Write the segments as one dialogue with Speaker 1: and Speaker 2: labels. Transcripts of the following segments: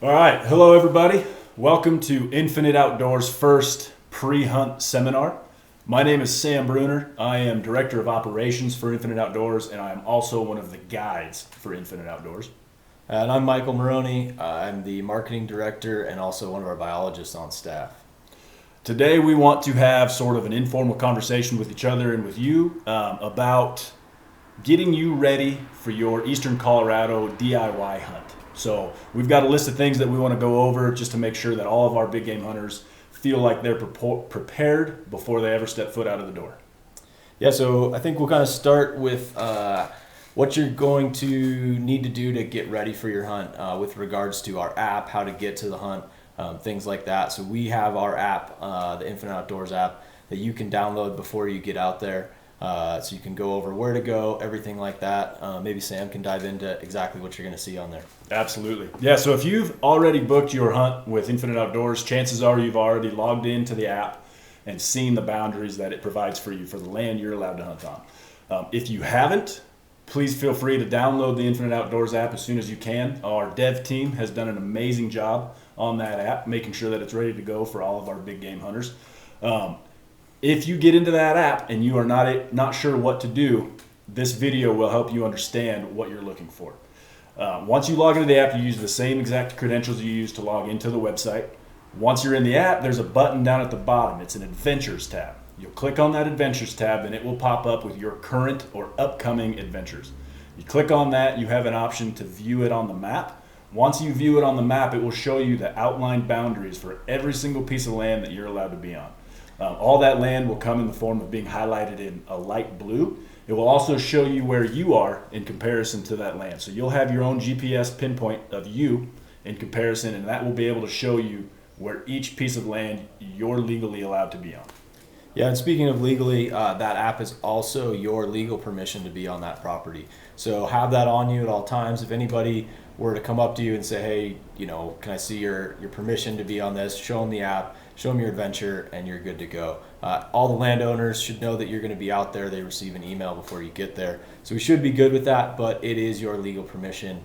Speaker 1: All right, hello everybody. Welcome to Infinite Outdoors' first pre-hunt seminar. My name is Sam Bruner. I am Director of Operations for Infinite Outdoors, and I am also one of the guides for Infinite Outdoors.
Speaker 2: And I'm Michael Maroney. I'm the Marketing Director and also one of our biologists on staff.
Speaker 1: Today we want to have sort of an informal conversation with each other and with you about getting you ready for your Eastern Colorado DIY hunt. So we've got a list of things that we want to go over just to make sure that all of our big game hunters feel like they're prepared before they ever step foot out of the door.
Speaker 2: Yeah, so I think we'll kind of start with what you're going to need to do to get ready for your hunt with regards to our app, how to get to the hunt, things like that. So we have our app, the Infinite Outdoors app, that you can download before you get out there. So you can go over where to go, everything like that. Maybe Sam can dive into exactly what you're going to see on there.
Speaker 1: Absolutely. Yeah, so if you've already booked your hunt with Infinite Outdoors, chances are you've already logged into the app and seen the boundaries that it provides for you for the land you're allowed to hunt on. If you haven't, please feel free to download the Infinite Outdoors app as soon as you can. Our dev team has done an amazing job on that app, making sure that it's ready to go for all of our big game hunters. If you get into that app and you are not sure what to do, this video will help you understand what you're looking for. Once you log into the app, you use the same exact credentials you use to log into the website. Once you're in the app, there's a button down at the bottom. It's an Adventures tab. You'll click on that Adventures tab and it will pop up with your current or upcoming adventures. You click on that, you have an option to view it on the map. Once you view it on the map, it will show you the outlined boundaries for every single piece of land that you're allowed to be on. All that land will come in the form of being highlighted in a light blue. It will also show you where you are in comparison to that land. So you'll have your own GPS pinpoint of you in comparison, and that will be able to show you where each piece of land you're legally allowed to be on.
Speaker 2: Yeah, and speaking of legally, that app is also your legal permission to be on that property. So have that on you at all times. If anybody were to come up to you and say, hey, can I see your permission to be on this? Show them the app, show them your adventure, and you're good to go. All the landowners should know that you're going to be out there. They receive an email before you get there. So we should be good with that, but it is your legal permission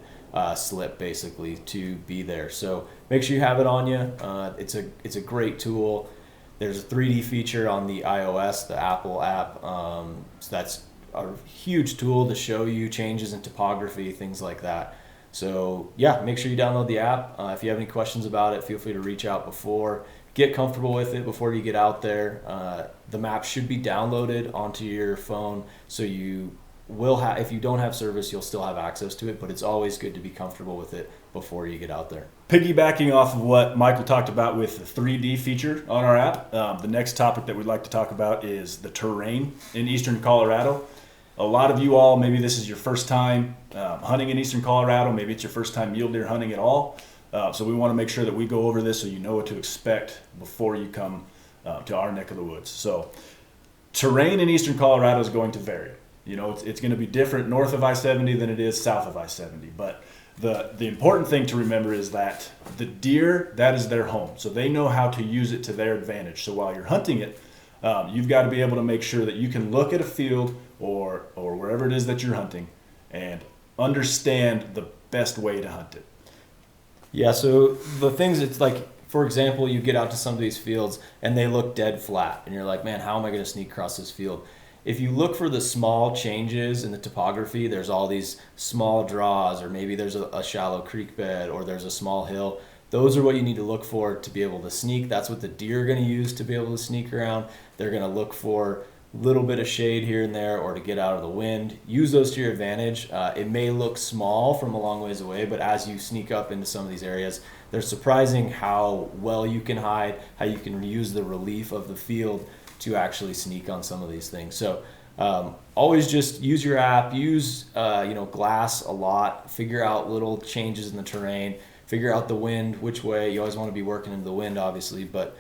Speaker 2: slip basically to be there. So make sure you have it on you. It's a great tool. There's a 3D feature on the iOS, the Apple app. So that's a huge tool to show you changes in topography, things like that. So yeah, make sure you download the app. If you have any questions about it, feel free to reach out before. Get comfortable with it before you get out there. The map should be downloaded onto your phone, so you will have. If you don't have service, you'll still have access to it. But it's always good to be comfortable with it before you get out there.
Speaker 1: Piggybacking off of what Michael talked about with the 3D feature on our app, the next topic that we'd like to talk about is the terrain in Eastern Colorado. A lot of you all, maybe this is your first time hunting in Eastern Colorado. Maybe it's your first time mule deer hunting at all. So we want to make sure that we go over this so you know what to expect before you come to our neck of the woods. So terrain in Eastern Colorado is going to vary. It's going to be different north of I-70 than it is south of I-70. But the important thing to remember is that the deer, that is their home. So they know how to use it to their advantage. So while you're hunting it, you've got to be able to make sure that you can look at a field or wherever it is that you're hunting and understand the best way to hunt it.
Speaker 2: Yeah, so the things, it's like, for example, you get out to some of these fields and they look dead flat and you're like, man, how am I going to sneak across this field? If you look for the small changes in the topography, there's all these small draws, or maybe there's a shallow creek bed, or there's a small hill. Those are what you need to look for to be able to sneak. That's what the deer are going to use to be able to sneak around. They're going to look for a little bit of shade here and there, or to get out of the wind. Use those to your advantage. It may look small from a long ways away, but as you sneak up into some of these areas, they're surprising how well you can hide, how you can use the relief of the field to actually sneak on some of these things. So always just use your app, use glass a lot, figure out little changes in the terrain, figure out the wind, which way. You always want to be working into the wind, obviously, but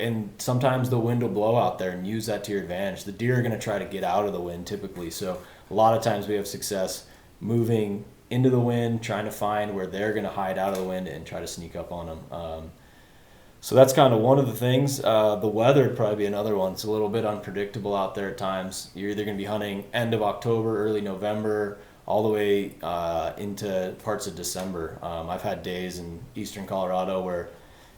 Speaker 2: and sometimes the wind will blow out there, and use that to your advantage. The deer are going to try to get out of the wind typically, so a lot of times we have success moving into the wind, trying to find where they're going to hide out of the wind and try to sneak up on them. So that's kind of one of the things. The weather would probably be another one. It's a little bit unpredictable out there at times. You're either going to be hunting end of October, early November, all the way into parts of December. I've had days in eastern Colorado where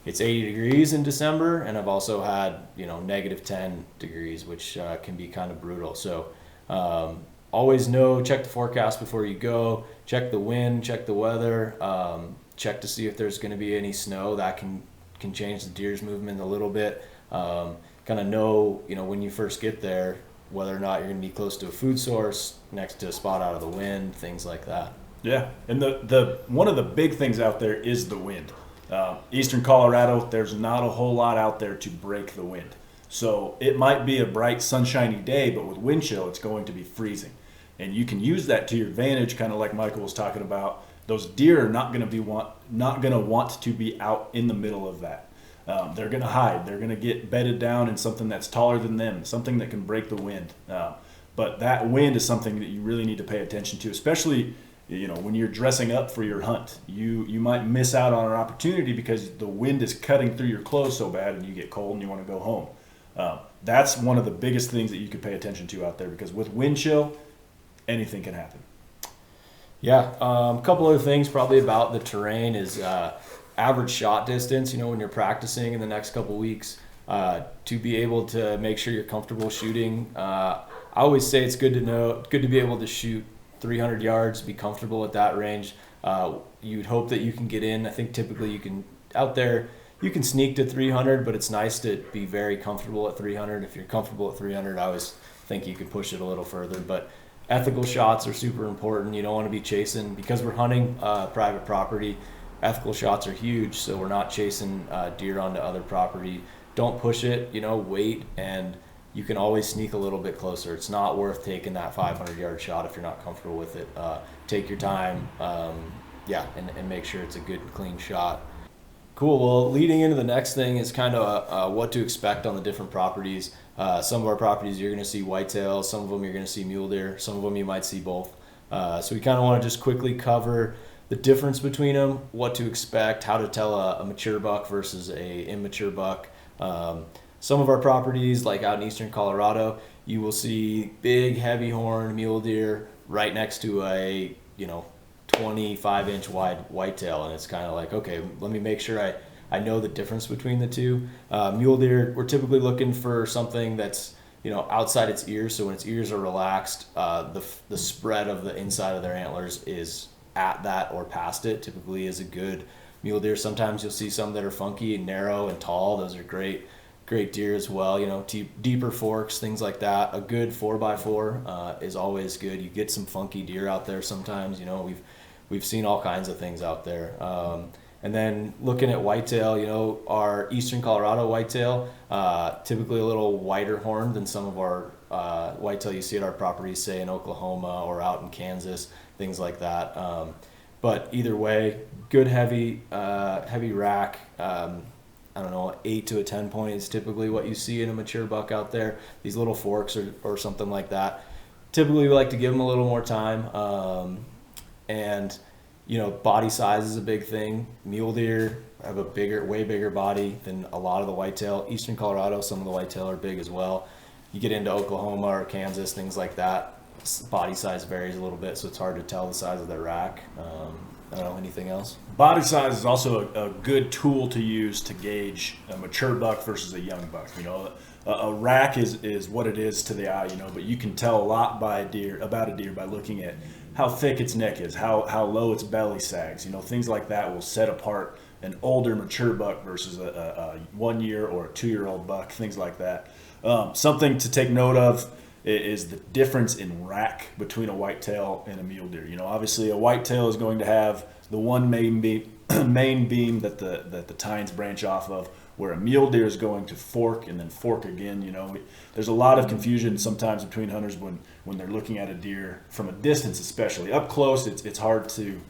Speaker 2: it's 80 degrees in December, and I've also had, negative 10 degrees, which can be kind of brutal. So always check the forecast before you go, check the wind, check the weather, check to see if there's going to be any snow. That can change the deer's movement a little bit. Kind of know, when you first get there, whether or not you're going to be close to a food source, next to a spot out of the wind, things like that.
Speaker 1: Yeah, and the one of the big things out there is the wind. Eastern Colorado, there's not a whole lot out there to break the wind. So it might be a bright, sunshiny day, but with wind chill, it's going to be freezing. And you can use that to your advantage, kind of like Michael was talking about. Those deer are not going to want to be out in the middle of that. They're going to hide. They're going to get bedded down in something that's taller than them, something that can break the wind. But that wind is something that you really need to pay attention to, especially when you're dressing up for your hunt. You might miss out on an opportunity because the wind is cutting through your clothes so bad and you get cold and you want to go home. That's one of the biggest things that you could pay attention to out there, because with wind chill, anything can happen.
Speaker 2: Yeah, a couple other things probably about the terrain is average shot distance. When you're practicing in the next couple weeks, to be able to make sure you're comfortable shooting. I always say it's good to be able to shoot 300 yards, be comfortable at that range. You'd hope that you can get in. I think typically you can sneak to 300, but it's nice to be very comfortable at 300. If you're comfortable at 300, I always think you can push it a little further. But ethical shots are super important. You don't want to be chasing, because we're hunting private property. Ethical shots are huge, so we're not chasing deer onto other property. Don't push it, wait, and you can always sneak a little bit closer. It's not worth taking that 500-yard shot if you're not comfortable with it. Take your time, and make sure it's a good, clean shot. Cool. Well, leading into the next thing is kind of what to expect on the different properties. Some of our properties you're going to see whitetail, some of them you're going to see mule deer, some of them you might see both. So we kind of want to just quickly cover the difference between them, what to expect, how to tell a mature buck versus a immature buck. Some of our properties, like out in eastern Colorado, you will see big, heavy horned mule deer right next to a 25-inch wide whitetail, and it's kind of like, okay, let me make sure I know the difference between the two. Mule deer, we're typically looking for something that's outside its ears, so when its ears are relaxed, the spread of the inside of their antlers is at that or past it. Typically is a good mule deer. Sometimes you'll see some that are funky and narrow and tall. Those are great deer as well. Deeper forks, things like that. A good 4x4 is always good. You get some funky deer out there sometimes. We've seen all kinds of things out there. And then looking at whitetail, our eastern Colorado whitetail, typically a little wider horn than some of our whitetail you see at our properties, say in Oklahoma or out in Kansas, things like that. But either way, good heavy rack. 8 to a 10 point is typically what you see in a mature buck out there. These little forks or something like that. Typically we like to give them a little more time. And body size is a big thing. Mule deer have a way bigger body than a lot of the whitetail. Eastern Colorado, some of the whitetail are big as well. You get into Oklahoma or Kansas, things like that, body size varies a little bit, so it's hard to tell the size of their rack. I don't know, anything else?
Speaker 1: Body size is also a good tool to use to gauge a mature buck versus a young buck. A rack is what it is to the eye, but you can tell a lot about a deer by looking at how thick its neck is, how low its belly sags. Things like that will set apart an older mature buck versus a 1 year or a 2-year-old buck, things like that. Something to take note of is the difference in rack between a whitetail and a mule deer. Obviously a whitetail is going to have the one main beam that the tines branch off of, where a mule deer is going to fork and then fork again. There's a lot of confusion sometimes between hunters when they're looking at a deer from a distance, especially up close. It's hard to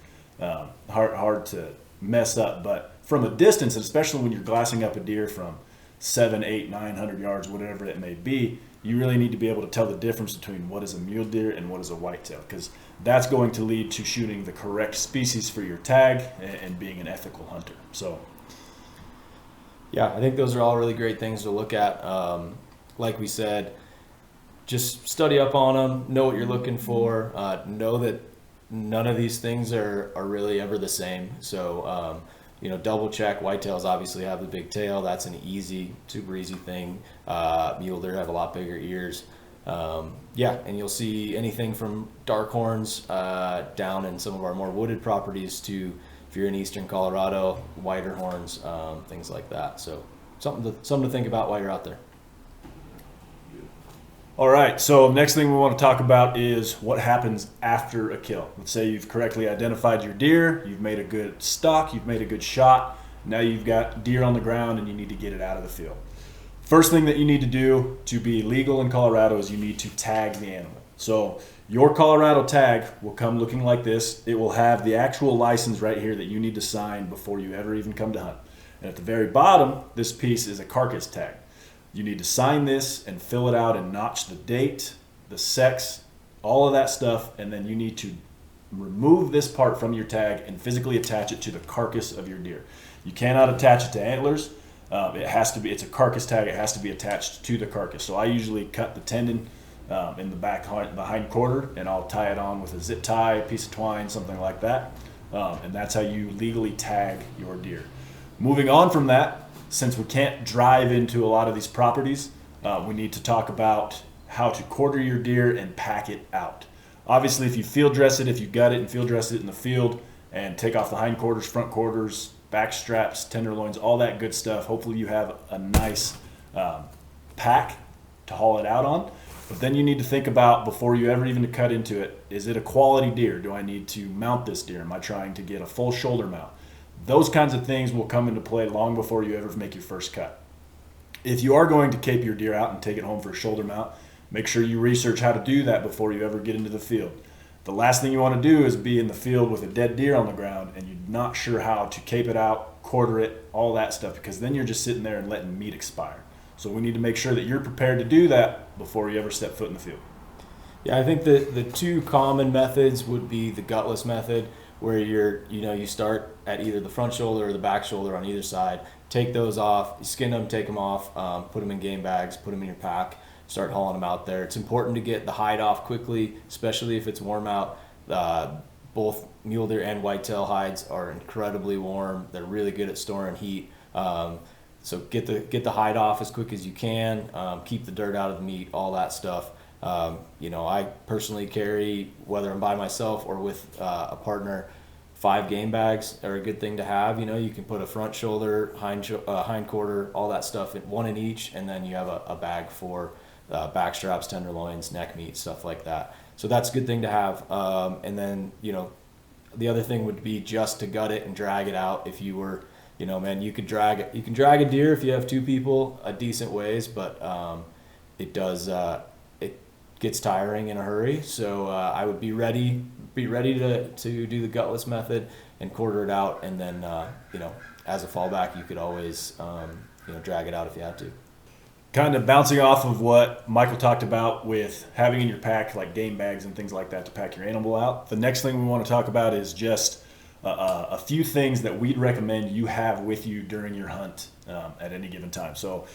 Speaker 1: mess up, but from a distance, especially when you're glassing up a deer from 700, 800, 900 yards, whatever it may be, you really need to be able to tell the difference between what is a mule deer and what is a whitetail, because that's going to lead to shooting the correct species for your tag and being an ethical hunter. So
Speaker 2: yeah, I think those are all really great things to look at. Like we said, just study up on them, know what you're looking for, know that none of these things are really ever the same. So, double check. Whitetails obviously have the big tail. That's an super easy thing. Mule deer have a lot bigger ears. And you'll see anything from dark horns down in some of our more wooded properties to, if you're in eastern Colorado, whiter horns, things like that. So something to think about while you're out there.
Speaker 1: All right, so next thing we want to talk about is what happens after a kill. Let's say you've correctly identified your deer, you've made a good stalk, you've made a good shot, now you've got deer on the ground and you need to get it out of the field. First thing that you need to do to be legal in Colorado is you need to tag the animal. So your Colorado tag will come looking like this. It will have the actual license right here that you need to sign before you ever even come to hunt. And at the very bottom, this piece is a carcass tag. You need to sign this and fill it out and notch the date, the sex, all of that stuff, and then you need to remove this part from your tag and physically attach it to the carcass of your deer. You cannot attach it to antlers. It's a carcass tag. It has to be attached to the carcass. So I usually cut the tendon in the the hind quarter, and I'll tie it on with a zip tie, a piece of twine, something like that. And that's how you legally tag your deer. Moving on from that, since we can't drive into a lot of these properties, we need to talk about how to quarter your deer and pack it out. Obviously, if you field dress it, if you gut it and field dress it in the field and take off the hind quarters, front quarters, back straps, tenderloins, all that good stuff, hopefully you have a nice pack to haul it out on. But then you need to think about, before you ever even cut into it, is it a quality deer? Do I need to mount this deer? Am I trying to get a full shoulder mount? Those kinds of things will come into play long before you ever make your first cut. If you are going to cape your deer out and take it home for a shoulder mount, make sure you research how to do that before you ever get into the field. The last thing you want to do is be in the field with a dead deer on the ground and you're not sure how to cape it out, quarter it, all that stuff, because then you're just sitting there and letting meat expire. So we need to make sure that you're prepared to do that before you ever step foot in the field.
Speaker 2: Yeah, I think the two common methods would be the gutless method, where you start at either the front shoulder or the back shoulder on either side, take those off, you skin them, take them off, put them in game bags, put them in your pack, start hauling them out there. It's important to get the hide off quickly, especially if it's warm out. Both mule deer and whitetail hides are incredibly warm. They're really good at storing heat. So get the hide off as quick as you can. Keep the dirt out of the meat, all that stuff. I personally carry, whether I'm by myself or with a partner, 5 game bags are a good thing to have. You can put a front shoulder, hind quarter, all that stuff, one in each, and then you have a bag for back straps, tenderloins, neck meat, stuff like that. So that's a good thing to have. And then, the other thing would be just to gut it and drag it out. If you were, you can drag a deer if you have 2 people a decent ways, but it gets tiring in a hurry. So I would be ready to do the gutless method and quarter it out, and then as a fallback you could always drag it out if you had to.
Speaker 1: Kind of bouncing off of what Michael talked about with having in your pack like game bags and things like that to pack your animal out, the next thing we want to talk about is just a few things that we'd recommend you have with you during your hunt at any given time. So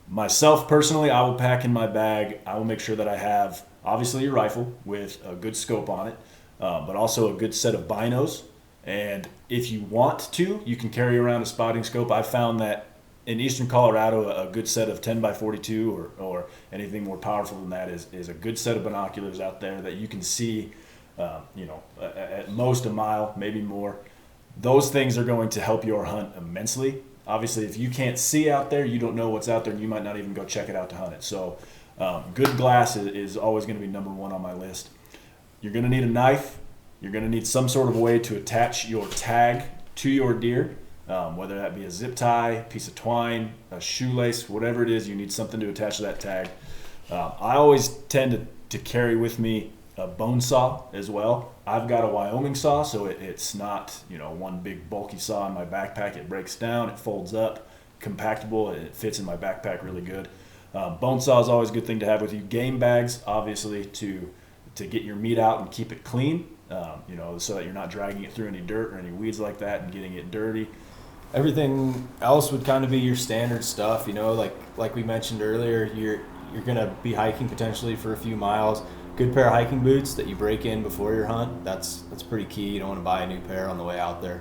Speaker 1: myself personally, I will pack in my bag. I will make sure that I have obviously your rifle with a good scope on it, but also a good set of binos. And if you want to, you can carry around a spotting scope. I found that in eastern Colorado, a good set of 10 by 42 or anything more powerful than that is a good set of binoculars out there that you can see, at most a mile, maybe more. Those things are going to help your hunt immensely. Obviously, if you can't see out there, you don't know what's out there, and you might not even go check it out to hunt it. So good glass is always going to be number one on my list. You're going to need a knife. You're going to need some sort of way to attach your tag to your deer, whether that be a zip tie, a piece of twine, a shoelace, whatever it is, you need something to attach to that tag. I always tend to carry with me a bone saw as well. I've got a Wyoming saw, so it's not one big bulky saw in my backpack. It breaks down, it folds up, compactable, it fits in my backpack really good. Bone saw is always a good thing to have with you. Game bags, obviously, to get your meat out and keep it clean, so that you're not dragging it through any dirt or any weeds like that and getting it dirty.
Speaker 2: Everything else would kind of be your standard stuff, like we mentioned earlier. You're gonna be hiking potentially for a few miles. Good pair of hiking boots that you break in before your hunt. That's pretty key. You don't want to buy a new pair on the way out there.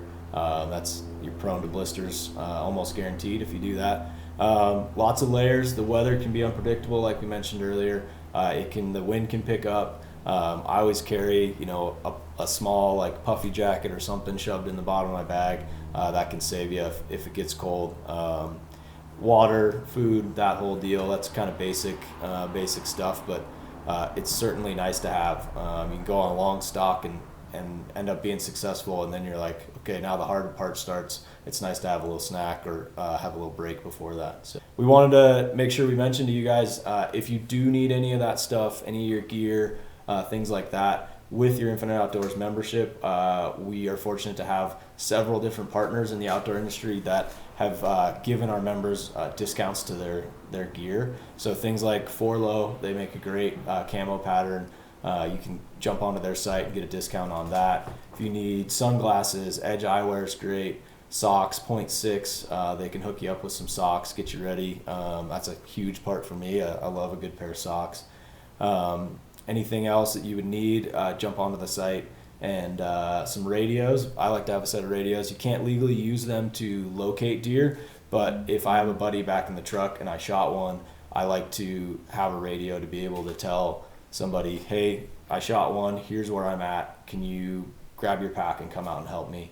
Speaker 2: You're prone to blisters, almost guaranteed if you do that. Lots of layers. The weather can be unpredictable, like we mentioned earlier. The wind can pick up. I always carry, a small like puffy jacket or something shoved in the bottom of my bag. That can save you if it gets cold. Water, food, that whole deal. That's kind of basic stuff, but it's certainly nice to have. You can go on a long stalk and end up being successful, and then you're like, okay, now the harder part starts. It's nice to have a little snack or have a little break before that. So we wanted to make sure we mentioned to you guys, if you do need any of that stuff, any of your gear, things like that, with your Infinite Outdoors membership, we are fortunate to have several different partners in the outdoor industry that have given our members discounts to their gear. So things like Forlow, they make a great camo pattern. You can jump onto their site and get a discount on that. If you need sunglasses, Edge Eyewear is great. Socks, Point 6, they can hook you up with some socks, get you ready. That's a huge part for me. I love a good pair of socks. Anything else that you would need, jump onto the site. And some radios. I like to have a set of radios. You can't legally use them to locate deer, but if I have a buddy back in the truck and I shot one, I like to have a radio to be able to tell somebody, hey, I shot one, here's where I'm at, can you grab your pack and come out and help me?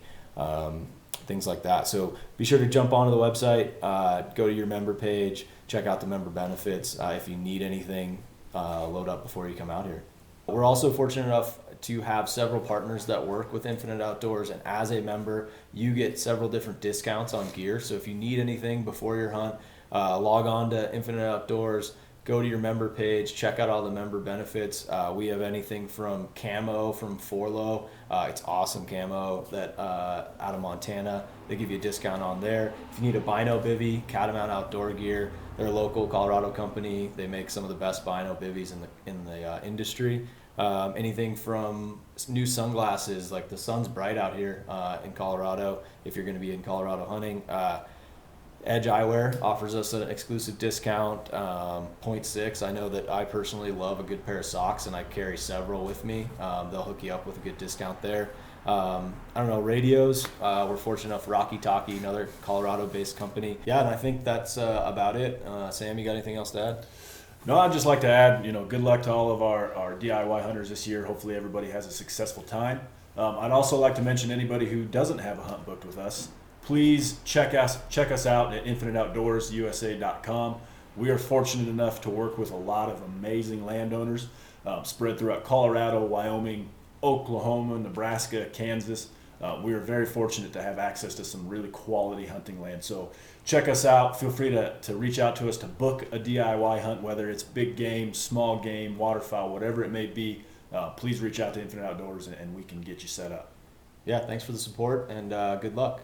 Speaker 2: Things like that. So be sure to jump onto the website, go to your member page, check out the member benefits. If you need anything, load up before you come out here. We're also fortunate enough to have several partners that work with Infinite Outdoors, and as a member, you get several different discounts on gear. So if you need anything before your hunt, log on to Infinite Outdoors, go to your member page, check out all the member benefits. We have anything from camo from Forlow. It's awesome camo that out of Montana. They give you a discount on there. If you need a bino bivvy, Catamount Outdoor Gear, they're a local Colorado company. They make some of the best bino bivvies in the industry. Anything from new sunglasses, like the sun's bright out here in Colorado. If you're going to be in Colorado hunting, Edge Eyewear offers us an exclusive discount. Point 6, I know that I personally love a good pair of socks, and I carry several with me. They'll hook you up with a good discount there. I don't know, radios. We're fortunate enough, Rocky Talkie, another Colorado-based company. Yeah, and I think that's about it. Sam, you got anything else to add?
Speaker 1: No, I'd just like to add, good luck to all of our DIY hunters this year. Hopefully everybody has a successful time. I'd also like to mention anybody who doesn't have a hunt booked with us, please check us out at infiniteoutdoorsusa.com. We are fortunate enough to work with a lot of amazing landowners spread throughout Colorado, Wyoming, Oklahoma, Nebraska, Kansas. We are very fortunate to have access to some really quality hunting land. So check us out. Feel free to reach out to us to book a DIY hunt, whether it's big game, small game, waterfowl, whatever it may be. Please reach out to Infinite Outdoors and we can get you set up.
Speaker 2: Yeah, thanks for the support and good luck.